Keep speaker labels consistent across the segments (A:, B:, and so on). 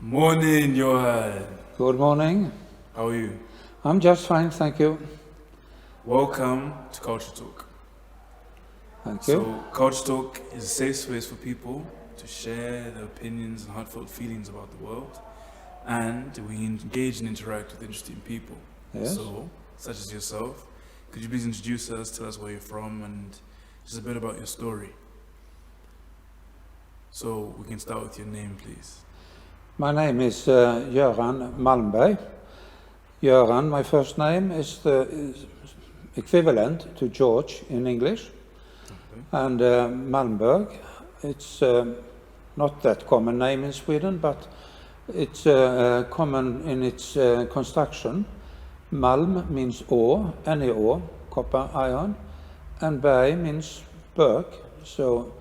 A: Morning, Göran.
B: Good morning.
A: How are you?
B: I'm just fine, thank you.
A: Welcome to Culture Talk.
B: Thank you.
A: So, Culture Talk is a safe space for people to share their opinions and heartfelt feelings about the world, and we engage and interact with interesting people.
B: Yes.
A: So, such as yourself, could you please introduce us, tell us where you're from, and just a bit about your story? So, we can start with your name, please.
B: My name is Göran Malmberg. Göran, my first name, is the equivalent to George in English.
A: Okay.
B: And Malmberg, it's not that common name in Sweden, but it's common in its construction. Malm means ore, any ore, copper, iron, and berg means berg. So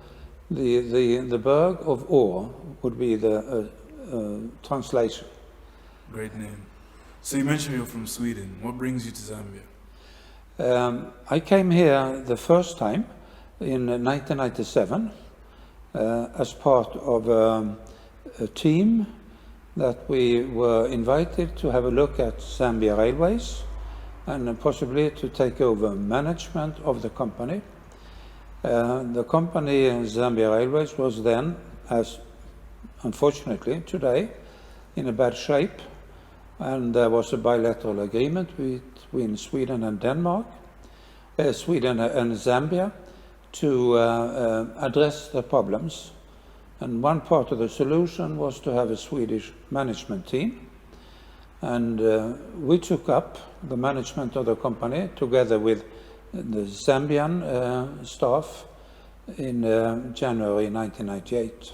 B: the berg of ore would be the translation.
A: Great name. So you mentioned you're from Sweden. What brings you to Zambia?
B: I came here the first time in 1997 as part of a team that we were invited to have a look at Zambia Railways and possibly to take over management of the company. The company Zambia Railways was then, as unfortunately today, in a bad shape, and there was a bilateral agreement between Sweden and Denmark, Sweden and Zambia, to address the problems. And one part of the solution was to have a Swedish management team, and we took up the management of the company together with the Zambian staff in January 1998.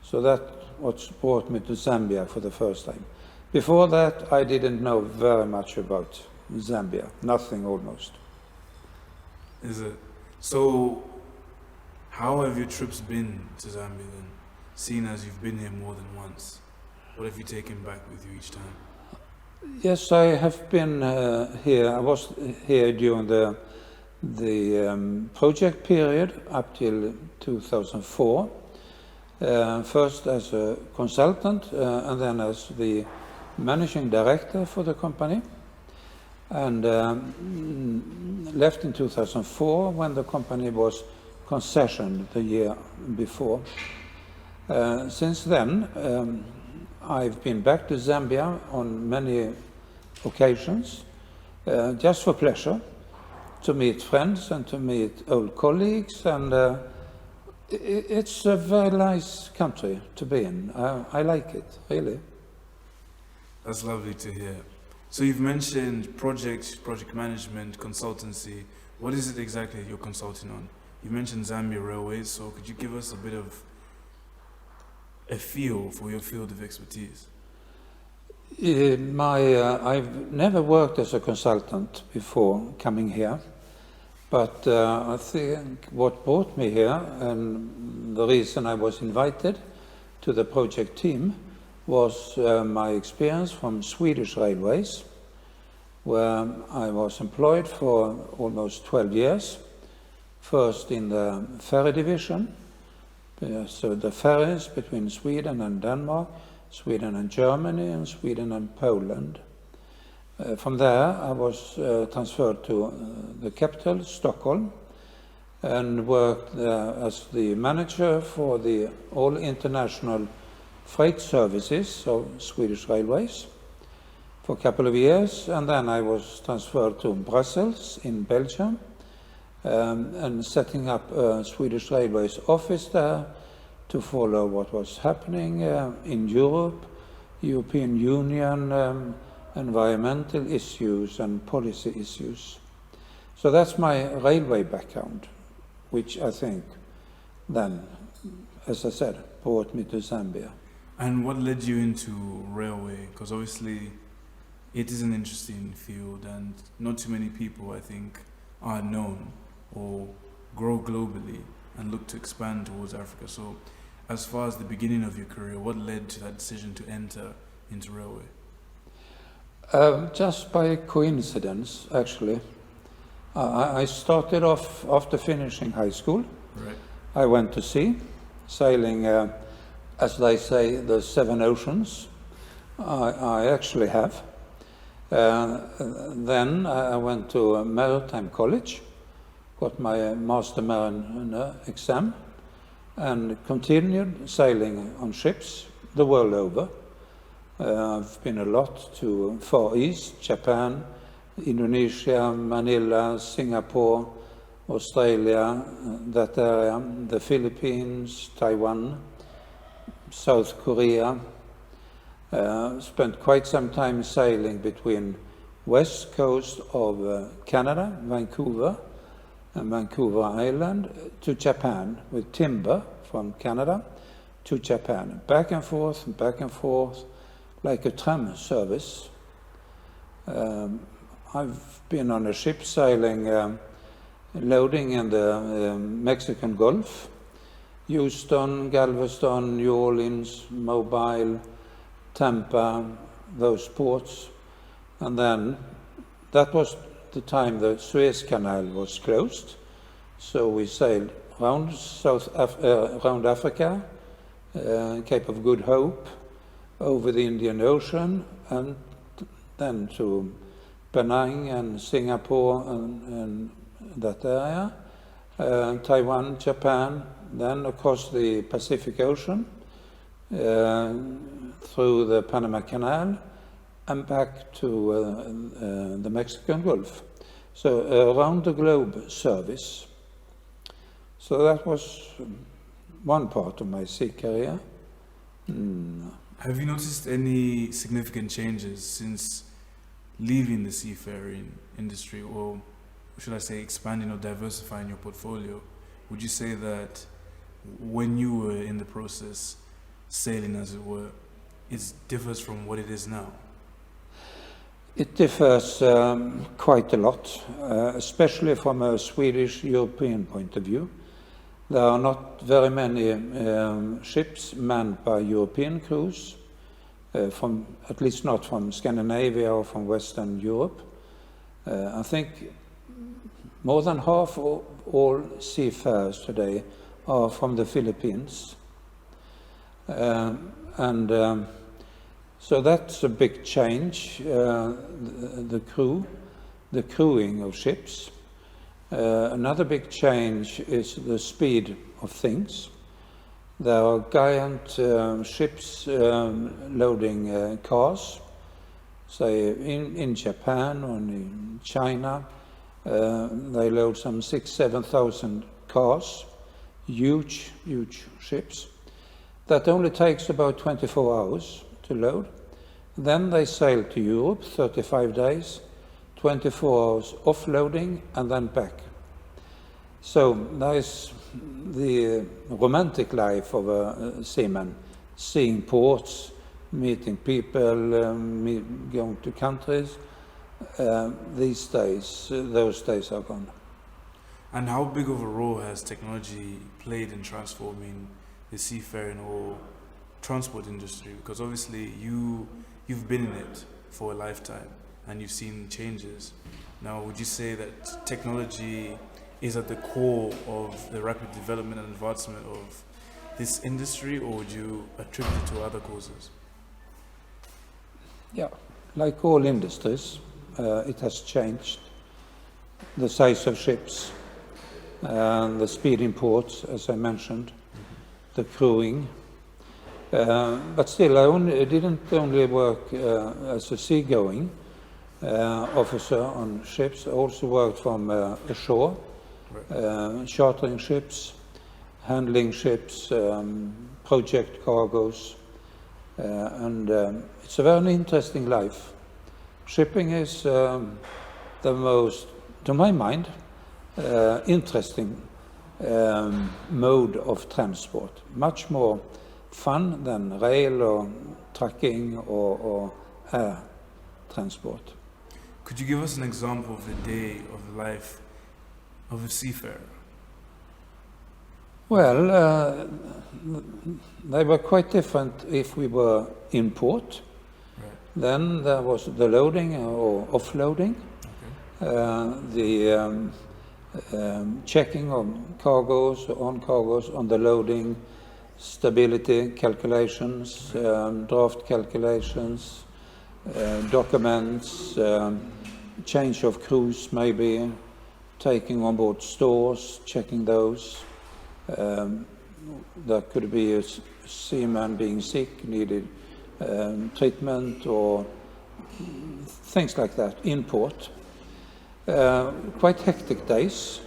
B: So that what brought me to Zambia for the first time. Before that, I didn't know very much about Zambia, nothing almost.
A: Is it? So, how have your trips been to Zambia then? Seeing as you've been here more than once, what have you taken back with you each time?
B: Yes, I have been here. I was here during the project period up till 2004. First as a consultant and then as the managing director for the company, and left in 2004 when the company was concessioned the year before. Since then, I've been back to Zambia on many occasions, just for pleasure, to meet friends and to meet old colleagues, and it's a very nice country to be in. I like it, really.
A: That's lovely to hear. So you've mentioned project management, consultancy. What is it exactly you're consulting on? You mentioned Zambia Railways, so could you give us a bit of a feel for your field of expertise?
B: I've never worked as a consultant before coming here, but I think what brought me here and the reason I was invited to the project team was my experience from Swedish Railways, where I was employed for almost 12 years, first in the ferry division, so the ferries between Sweden and Denmark, Sweden and Germany, and Sweden and Poland. From there, I was transferred to the capital, Stockholm, and worked as the manager for the all international freight services of Swedish Railways for a couple of years, and then I was transferred to Brussels in Belgium, and setting up a Swedish Railways office there to follow what was happening in Europe, European Union, environmental issues and policy issues. So that's my railway background, which I think then, as I said, brought me to Zambia.
A: And what led you into railway? Because obviously it is an interesting field and not too many people, I think, are known or grow globally and look to expand towards Africa. So as far as the beginning of your career, what led to that decision to enter into railway?
B: Just by coincidence, actually. I started off after finishing high school.
A: Right.
B: I went to sea, sailing as they say, the 7 oceans. I actually have. Then I went to a maritime college, got my Master Mariner exam, and continued sailing on ships the world over. I've been a lot to Far East, Japan, Indonesia, Manila, Singapore, Australia, that area, the Philippines, Taiwan, South Korea. Spent quite some time sailing between west coast of Canada, Vancouver, and Vancouver Island, to Japan with timber from Canada to Japan, back and forth, like a tram service. I've been on a ship sailing, loading in the Mexican Gulf, Houston, Galveston, New Orleans, Mobile, Tampa, those ports. And then that was the time the Suez Canal was closed, so we sailed around around Africa, Cape of Good Hope, over the Indian Ocean, and then to Penang and Singapore and that area, Taiwan, Japan, then across the Pacific Ocean, through the Panama Canal, and back to the Mexican Gulf. So around the globe service. So that was one part of my sea career.
A: Have you noticed any significant changes since leaving the seafaring industry, or should I say expanding or diversifying your portfolio? Would you say that when you were in the process, sailing as it were, it differs from what it is now?
B: It differs quite a lot, especially from a Swedish European point of view. There are not very many ships manned by European crews, at least not from Scandinavia or from Western Europe. I think more than half of all seafarers today are from the Philippines. So that's a big change, the crewing of ships. Another big change is the speed of things. There are giant ships loading cars, say in Japan or in China. They load some 6,000-7,000 cars, huge ships. That only takes about 24 hours to load. Then they sail to Europe, 35 days, 24 hours offloading, and then back. So that is the romantic life of a seaman, seeing ports, meeting people, going to countries. These days, those days are gone.
A: And how big of a role has technology played in transforming the seafaring or transport industry? Because obviously you've been in it for a lifetime and you've seen changes. Now, would you say that technology is at the core of the rapid development and advancement of this industry, or would you attribute it to other causes?
B: Yeah, like all industries, it has changed. The size of ships, the speed in ports, as I mentioned, the crewing. But still, I didn't only work as a seagoing officer on ships. I also worked from ashore, chartering ships, handling ships, project cargoes, and it's a very interesting life. Shipping is the most, to my mind, interesting mode of transport. Much more fun than rail or trucking or air transport.
A: Could you give us an example of the day of the life of a seafarer?
B: Well, they were quite different if we were in port.
A: Right.
B: Then there was the loading or offloading, the checking of cargoes, on the loading, stability calculations, draft calculations, documents, change of crews maybe, taking on board stores, checking those. There could be a seaman being sick, needed treatment or things like that, import. Quite hectic days.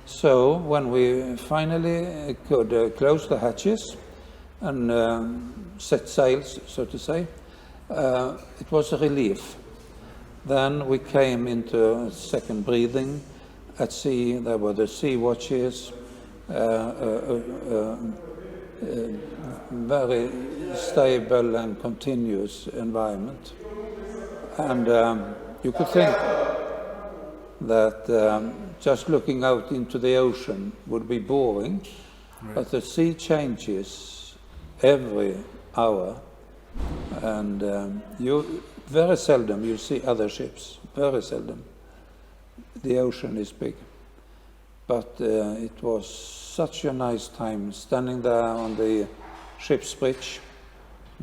B: So when we finally could close the hatches and set sails, so to say, it was a relief. Then we came into second breathing. At sea, there were the sea watches, very stable and continuous environment. And you could think that just looking out into the ocean would be boring, right. But the sea changes every hour, and you very seldom you see other ships, very seldom. The ocean is big. But it was such a nice time standing there on the ship's bridge,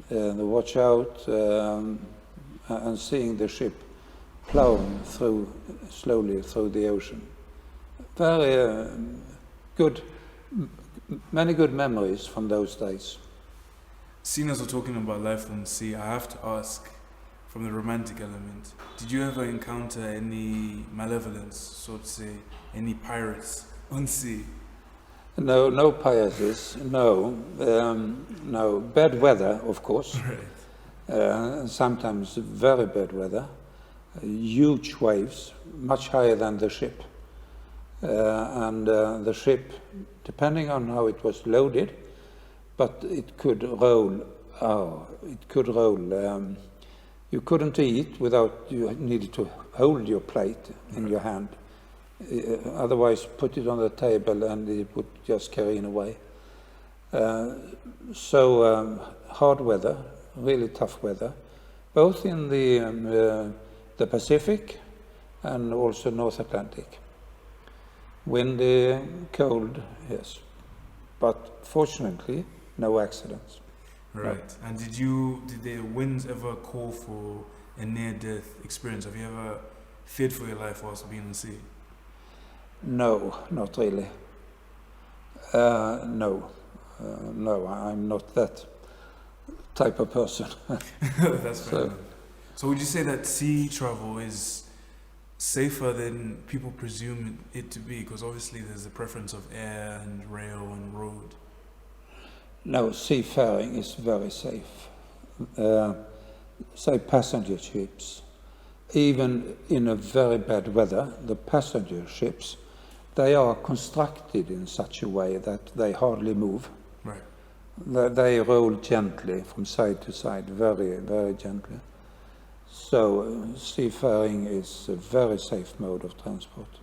B: the watch out, and seeing the ship plowing slowly through the ocean. Very good, many good memories from those days.
A: Seeing as we're talking about life on the sea, I have to ask, from the romantic element, did you ever encounter any malevolence, so to say, any pirates on sea?
B: No, no pirates, no. No, bad weather, of course. Right. Sometimes very bad weather. Huge waves, much higher than the ship. And the ship, depending on how it was loaded, but it could roll. You couldn't eat without you needed to hold your plate in your hand. Otherwise, put it on the table and it would just carry it away. So hard weather, really tough weather, both in the Pacific and also North Atlantic. Windy, cold, yes, but fortunately, no accidents.
A: Right. No. And did the winds ever call for a near-death experience? Have you ever feared for your life whilst being on sea?
B: No, not really. No, I'm not that type of person.
A: That's fair enough. So would you say that sea travel is safer than people presume it to be? Because obviously there's a preference of air and rail and road.
B: No, seafaring is very safe. Say passenger ships, even in a very bad weather, the passenger ships, they are constructed in such a way that they hardly move. Right. They roll gently from side to side, very, very gently. So seafaring is a very safe mode of transport.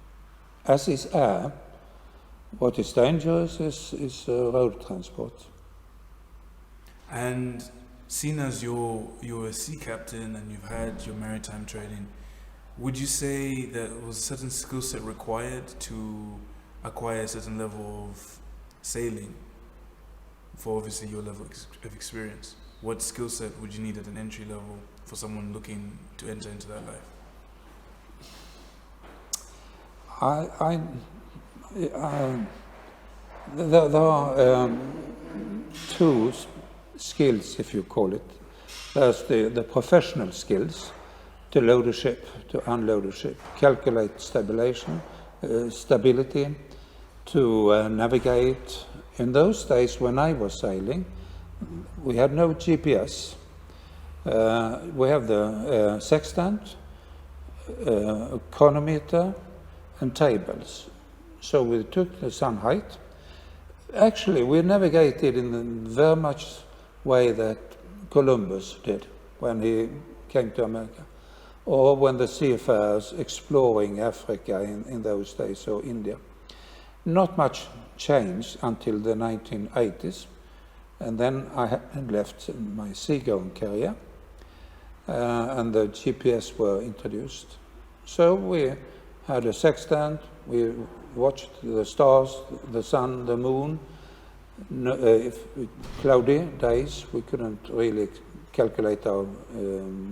B: As is air. What is dangerous is road transport.
A: And seeing as you're a sea captain and you've had your maritime training, would you say that was a certain skill set required to acquire a certain level of sailing for obviously your level of experience? What skill set would you need at an entry level for someone looking to enter into that life?
B: There are two skills, if you call it. There's the professional skills, to load a ship, to unload a ship, calculate stability, to navigate. In those days when I was sailing, we had no GPS. We have the sextant, chronometer, and tables. So we took the sun height. Actually, we navigated in the very much way that Columbus did when he came to America, or when the seafarers exploring Africa in those days, or India. Not much changed until the 1980s, and then I had left my seagoing career, and the GPS were introduced. So we had a sextant, we watched the stars, the sun, the moon, No, if cloudy days, we couldn't really calculate our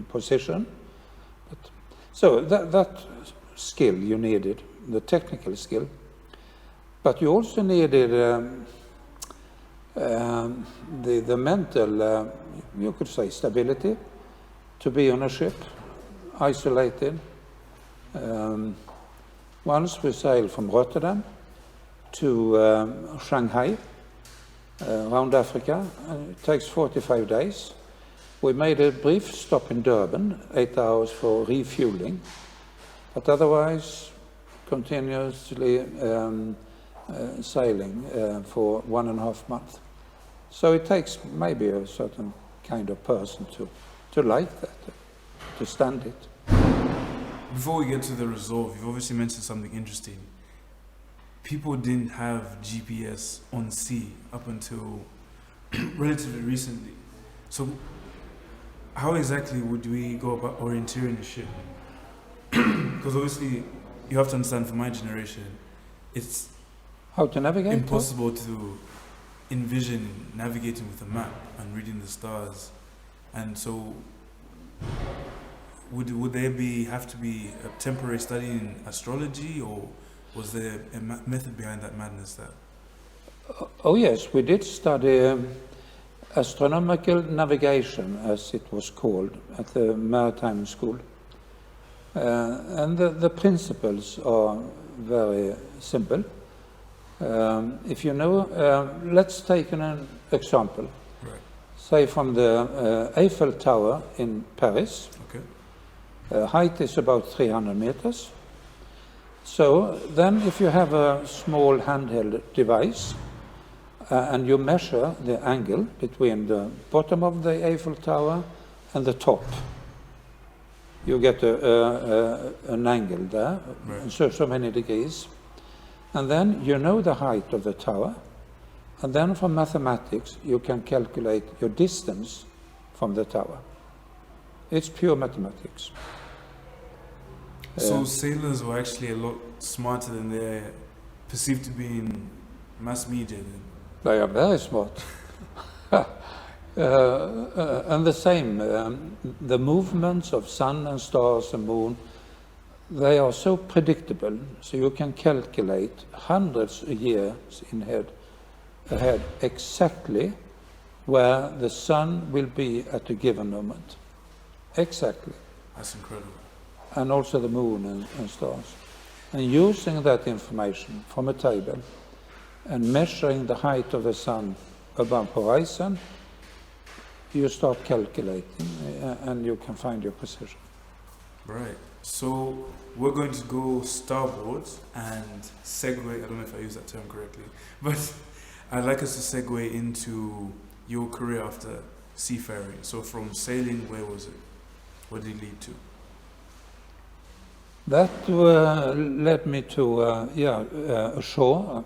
B: position. But, so that skill you needed, the technical skill, but you also needed the mental, you could say, stability, to be on a ship, isolated. Once we sailed from Rotterdam to Shanghai, around Africa. It takes 45 days. We made a brief stop in Durban, 8 hours for refueling, but otherwise continuously sailing for 1.5 months. So it takes maybe a certain kind of person to like that, to stand it.
A: Before we get to the resolve, you've obviously mentioned something interesting. People didn't have GPS on sea up until relatively recently. So how exactly would we go about orienteering the ship? Because obviously you have to understand, for my generation, it's
B: how to navigate?
A: Impossible to envision navigating with a map and reading the stars. And so would there have to be a temporary study in astrology, or was there a method behind that madness there?
B: Oh yes, we did study astronomical navigation, as it was called, at the maritime school. And the principles are very simple. If you know, let's take an example.
A: Right.
B: Say from the Eiffel Tower in Paris.
A: Okay.
B: Height is about 300 meters. So then if you have a small handheld device and you measure the angle between the bottom of the Eiffel Tower and the top, you get an angle there,
A: right.
B: so many degrees. And then you know the height of the tower, and then from mathematics you can calculate your distance from the tower. It's pure mathematics.
A: So sailors were actually a lot smarter than they're perceived to be in mass media then?
B: They are very smart. And the same, the movements of sun and stars and moon, they are so predictable, so you can calculate hundreds of years ahead exactly where the sun will be at a given moment. Exactly.
A: That's incredible.
B: And also the moon and stars. And using that information from a table and measuring the height of the sun above horizon, you start calculating and you can find your position.
A: Right. So we're going to go starboard and segue, I don't know if I use that term correctly, but I'd like us to segue into your career after seafaring. So from sailing, where was it? What did it lead to?
B: That led me to ashore.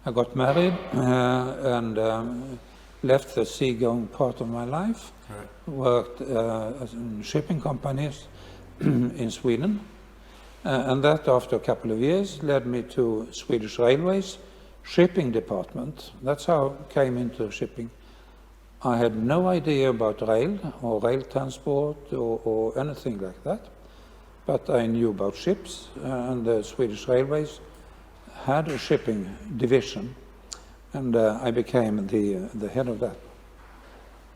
B: I got married and left the seagoing part of my life.
A: Right.
B: Worked in shipping companies in Sweden. And that, after a couple of years, led me to Swedish Railways shipping department. That's how I came into shipping. I had no idea about rail or rail transport or anything like that. But I knew about ships, and the Swedish Railways had a shipping division, and I became the head of that.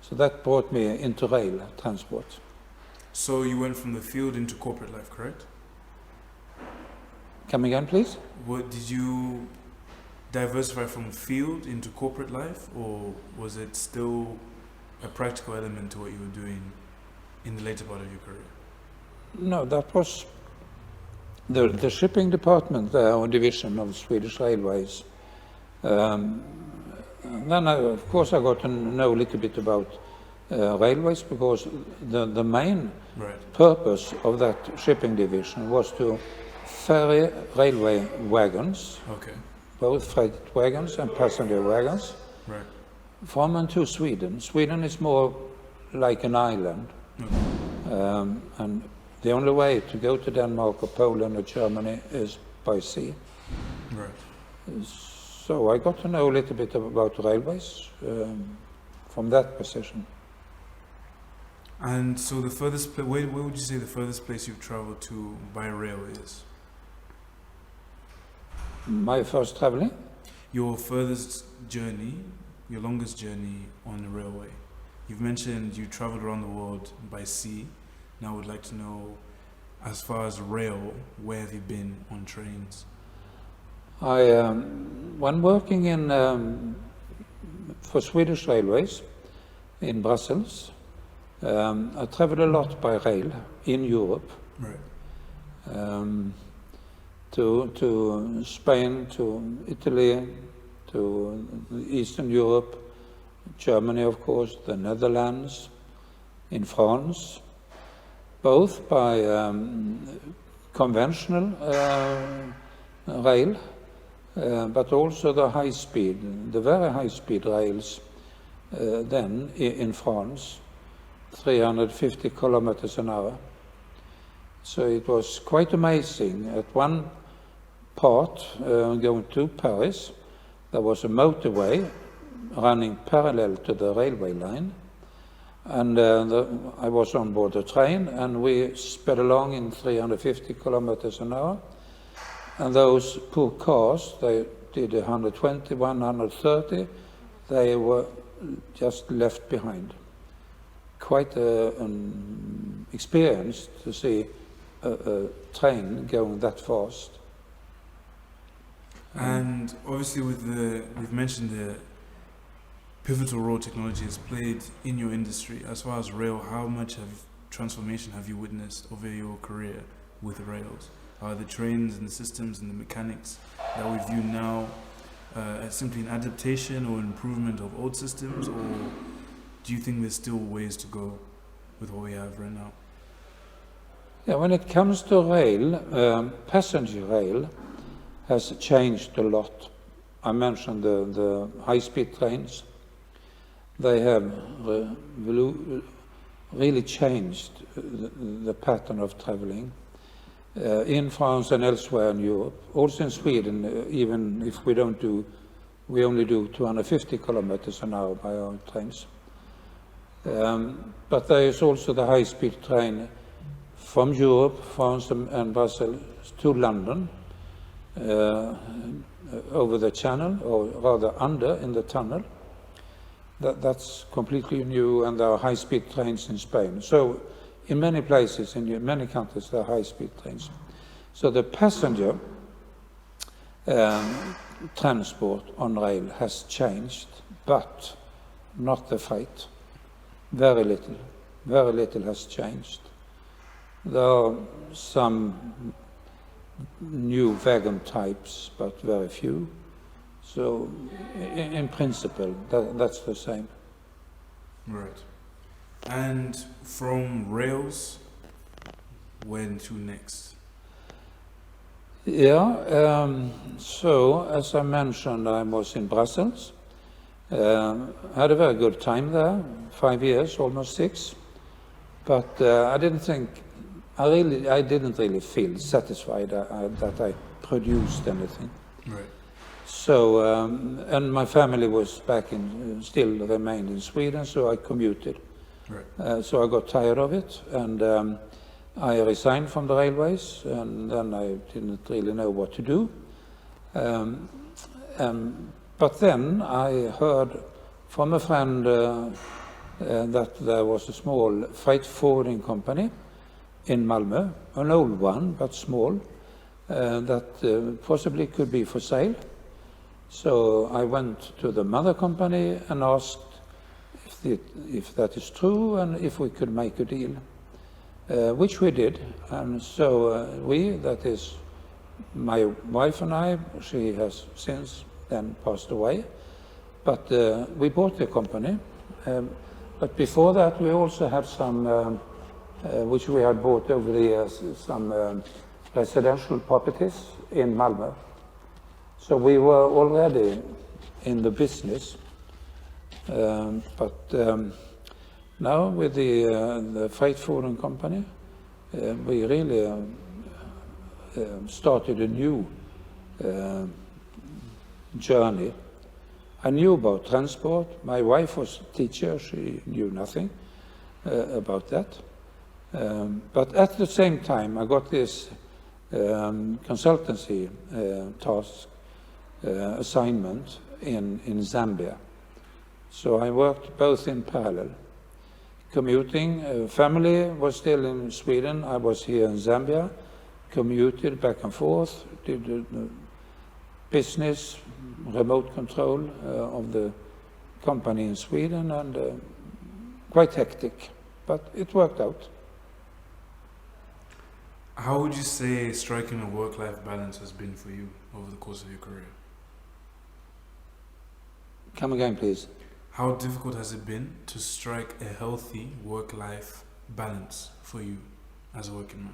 B: So that brought me into rail transport.
A: So you went from the field into corporate life, correct?
B: Come again, please?
A: What, did you diversify from field into corporate life, or was it still a practical element to what you were doing in the later part of your career?
B: No, that was the shipping department or division of Swedish Railways. Then, of course, I got to know a little bit about railways, because the main purpose of that shipping division was to ferry railway wagons, both freight wagons and passenger wagons, from and to Sweden. Sweden is more like an island. And the only way to go to Denmark or Poland or Germany is by sea. So I got to know a little bit about railways from that position.
A: And so the furthest place, where would you say the furthest place you've traveled to by rail is?
B: My first traveling?
A: Your furthest journey, your longest journey on the railway. You've mentioned you traveled around the world by sea. Now I would like to know, as far as rail, where have you been on trains?
B: When working for Swedish Railways in Brussels, I traveled a lot by rail in Europe.
A: Right.
B: To Spain, to Italy, to Eastern Europe, Germany, of course, the Netherlands, in France, both by conventional rail, but also the very high-speed rails then in France, 350 kilometers an hour. So it was quite amazing. At one part, going to Paris, there was a motorway running parallel to the railway line. And I was on board the train, and we sped along in 350 kilometers an hour. And those poor cars, they did 120, 130. They were just left behind. Quite an experience to see a train going that fast.
A: And obviously we've mentioned the pivotal role technology has played in your industry. As far as rail, how much transformation have you witnessed over your career with rails? Are the trains and the systems and the mechanics that we view now as simply an adaptation or improvement of old systems, or do you think there's still ways to go with what we have right now?
B: Yeah, when it comes to rail, passenger rail has changed a lot. I mentioned the high-speed trains. They have really changed the pattern of traveling in France and elsewhere in Europe. Also in Sweden, even if we only do 250 kilometers an hour by our trains. But there is also the high-speed train from Europe, France and Brussels to London, over the channel, or rather under in the tunnel. That's completely new, and there are high-speed trains in Spain. So in many places, in many countries, there are high-speed trains. So the passenger transport on rail has changed, but not the freight. Very little has changed. There are some new wagon types, but very few. So in principle, that's the same.
A: Right. And from rails, where to next?
B: Yeah, so as I mentioned, I was in Brussels. Had a very good time there, 5 years, almost 6. But I didn't really feel satisfied that I produced anything.
A: Right.
B: So, and my family was still remained in Sweden, so I commuted.
A: Right.
B: So I got tired of it, and I resigned from the railways, and then I didn't really know what to do. But then I heard from a friend that there was a small freight forwarding company in Malmö, an old one, but small, that possibly could be for sale. So I went to the mother company and asked if that is true and if we could make a deal, which we did. And so that is my wife and I, she has since then passed away, but we bought the company. But before that, we also had some, which we had bought over the years, some residential properties in Malmö. So we were already in the business, but now with the freight forwarding company, we really started a new journey. I knew about transport. My wife was a teacher. She knew nothing about that. But at the same time, I got this consultancy task assignment in Zambia. So I worked both in parallel. Commuting, family was still in Sweden. I was here in Zambia, commuted back and forth, did business, remote control of the company in Sweden, and quite hectic, but it worked out.
A: How would you say striking a work-life balance has been for you over the course of your career?
B: Come again, please.
A: How difficult has it been to strike a healthy work-life balance for you as a working man?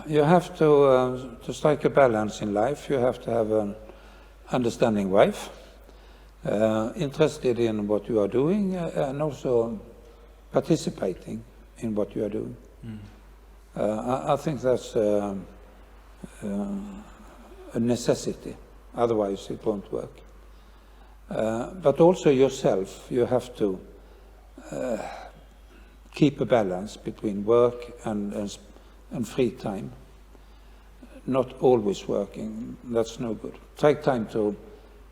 B: You have to strike a balance in life. You have to have an understanding wife, interested in what you are doing, and also participating in what you are doing. I think that's a necessity. Otherwise, it won't work. But also yourself, you have to keep a balance between work and free time. Not always working, that's no good. Take time to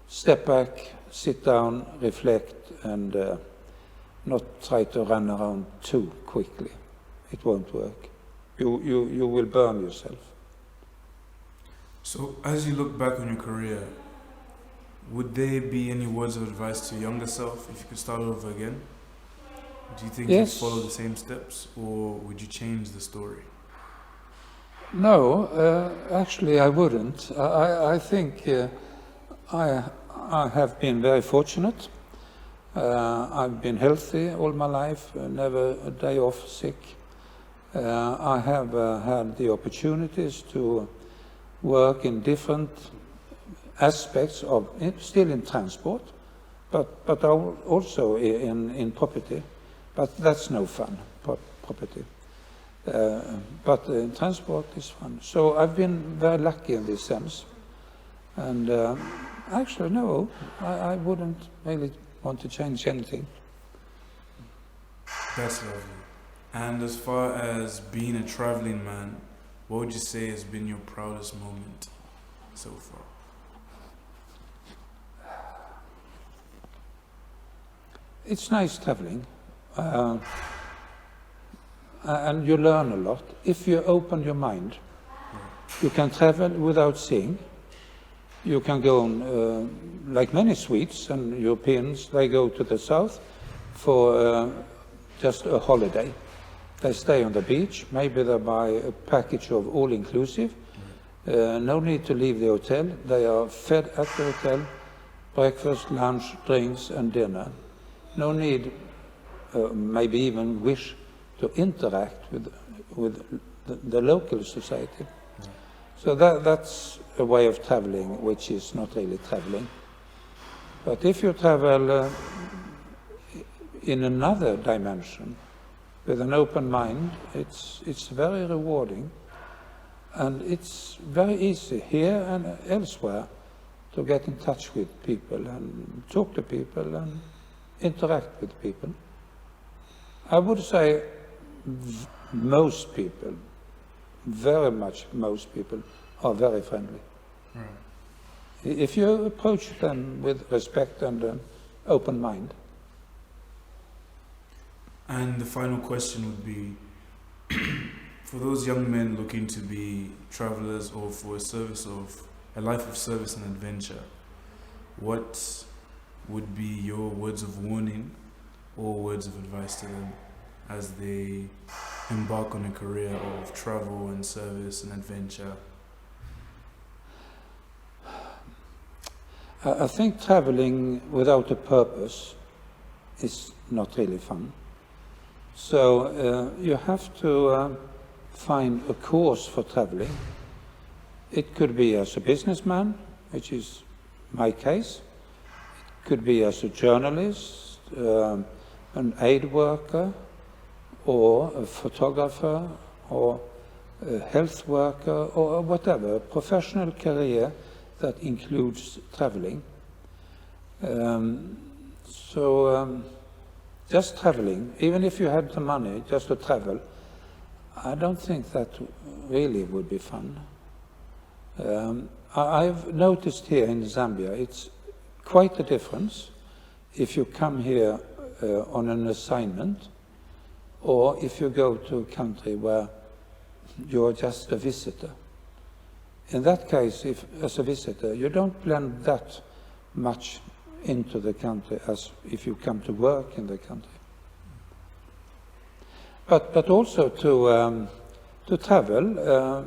B: step back, sit down, reflect, and not try to run around too quickly. It won't work. You will burn yourself.
A: So, as you look back on your career, would there be any words of advice to your younger self if you could start over again? Do you think you'd follow the same steps, or would you change the story?
B: No, actually I wouldn't. I think I have been very fortunate. I've been healthy all my life, never a day off sick. I have had the opportunities to work in different aspects of, still in transport, but also in property. But that's no fun, property. But transport is fun. So I've been very lucky in this sense. And actually, no, I wouldn't really want to change anything.
A: That's lovely. And as far as being a traveling man, what would you say has been your proudest moment so far?
B: It's nice traveling. And you learn a lot. If you open your mind, you can travel without seeing. You can go on, like many Swedes and Europeans, they go to the south for just a holiday. They stay on the beach, maybe they buy a package of all-inclusive. No need to leave the hotel. They are fed at the hotel, breakfast, lunch, drinks, and dinner. No need, maybe even wish to interact with the local society. So that's a way of traveling which is not really traveling. But if you travel in another dimension with an open mind, it's very rewarding, and it's very easy here and elsewhere to get in touch with people and talk to people and interact with people. I would say most people, very much most people, are very friendly.
A: Right.
B: If you approach them with respect and an open mind.
A: And the final question would be, for those young men looking to be travelers or for a life of service and adventure, what would be your words of warning or words of advice to them as they embark on a career of travel and service and adventure?
B: I think traveling without a purpose is not really fun. So you have to find a course for traveling. It could be as a businessman, which is my case. It could be as a journalist, an aid worker, or a photographer, or a health worker, or whatever. A professional career that includes traveling. Just traveling, even if you had the money just to travel, I don't think that really would be fun. I've noticed here in Zambia, it's quite a difference if you come here on an assignment or if you go to a country where you're just a visitor. In that case, if as a visitor, you don't blend that much into the country as if you come to work in the country. But also to travel,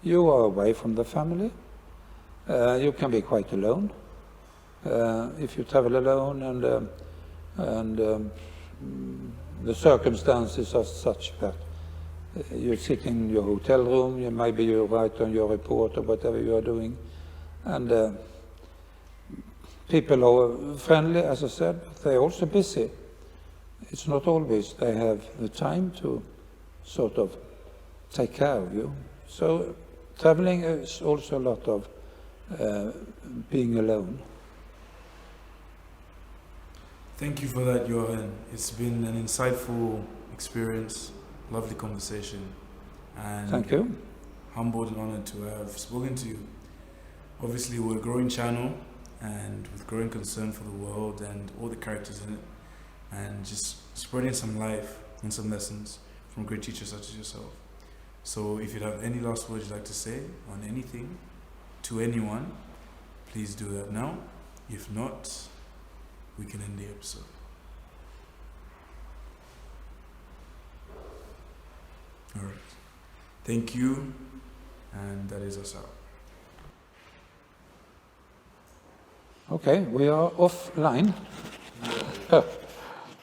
B: you are away from the family. You can be quite alone if you travel alone, and the circumstances are such that you sit in your hotel room, maybe you write on your report or whatever you are doing, and people are friendly, as I said, but they're also busy. It's not always they have the time to sort of take care of you. So traveling is also a lot of being alone.
A: Thank you for that, Göran. It's been an insightful experience, lovely conversation, and
B: Thank you.
A: Humbled and honored to have spoken to you. Obviously, we're a growing channel, and with growing concern for the world and all the characters in it, and just spreading some life and some lessons from great teachers such as yourself. So if you have any last words you'd like to say on anything to anyone, please do that now. If not, we can end the episode. All right. Thank you, and that is us out.
B: Okay, we are offline.